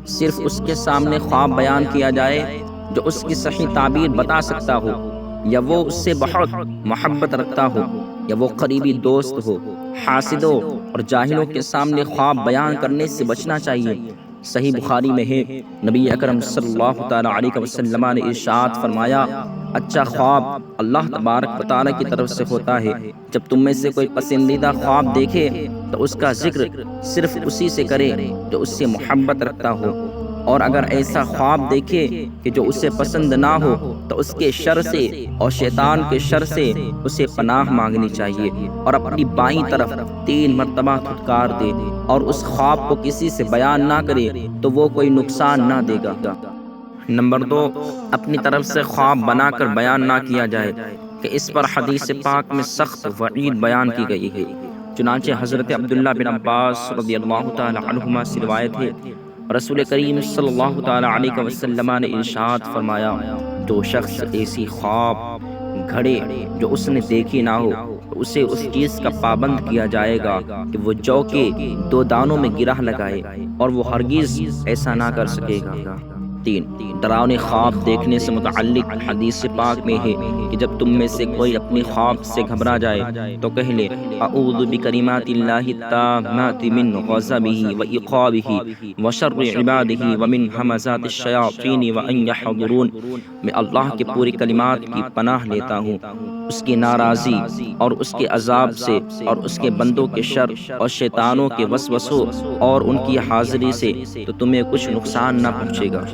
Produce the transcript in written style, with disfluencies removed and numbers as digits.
صرف اس کے سامنے خواب بیان کیا جائے جو اس کی صحیح تعبیر بتا سکتا ہو، یا وہ اس سے بہت محبت رکھتا ہو، یا وہ قریبی دوست ہو۔ حاسدوں اور جاہلوں کے سامنے خواب بیان کرنے سے بچنا چاہیے۔ صحیح بخاری میں ہے، نبی اکرم صلی اللہ تعالیٰ علیہ وسلم نے ارشاد فرمایا، اچھا خواب اللہ تبارک و تعالیٰ کی طرف سے ہوتا ہے۔ جب تم میں سے کوئی پسندیدہ خواب دیکھے تو اس کا ذکر صرف اسی سے کرے جو اس سے محبت رکھتا ہو، اور اگر ایسا خواب دیکھے کہ جو اسے پسند نہ ہو تو اس کے شر سے اور شیطان کے شر سے اسے پناہ مانگنی چاہیے، اور اپنی بائیں طرف 3 مرتبہ دھتکار دے، اور اس خواب کو کسی سے بیان نہ کرے تو وہ کوئی نقصان نہ دے گا۔ نمبر 2، اپنی طرف سے خواب بنا کر بیان نہ کیا جائے کہ اس پر حدیث پاک میں سخت وعید بیان کی گئی ہے۔ چنانچہ حضرت عبداللہ بن عباس رضی اللہ تعالی عنہما سے روایت ہے، رسول کریم صلی اللہ تعالی علیہ وسلم نے ارشاد فرمایا، جو شخص ایسی خواب گھڑے جو اس نے دیکھی نہ ہو تو اسے اس چیز کا پابند کیا جائے گا کہ وہ جو کے 2 دانوں میں گرہ لگائے، اور وہ ہرگز ایسا نہ کر سکے گا۔ 3، ڈراؤنے خواب دیکھنے سے متعلق حدیث پاک میں ہے کہ جب تم میں سے کوئی اپنی خواب سے گھبرا جائے تو کہہ لے، اعوذ بکلمات اللہ التامات من غضبہ وعقابہ وشر عبادہ ومن ہمزات الشیاطین وان یحضرون، میں اللہ کے پوری کلمات کی پناہ لیتا ہوں، اس کی ناراضی اور اس کے عذاب سے، اور اس کے بندوں کے شر اور شیطانوں کے وسوسوں اور ان کی حاضری سے، تو تمہیں کچھ نقصان نہ پہنچے گا۔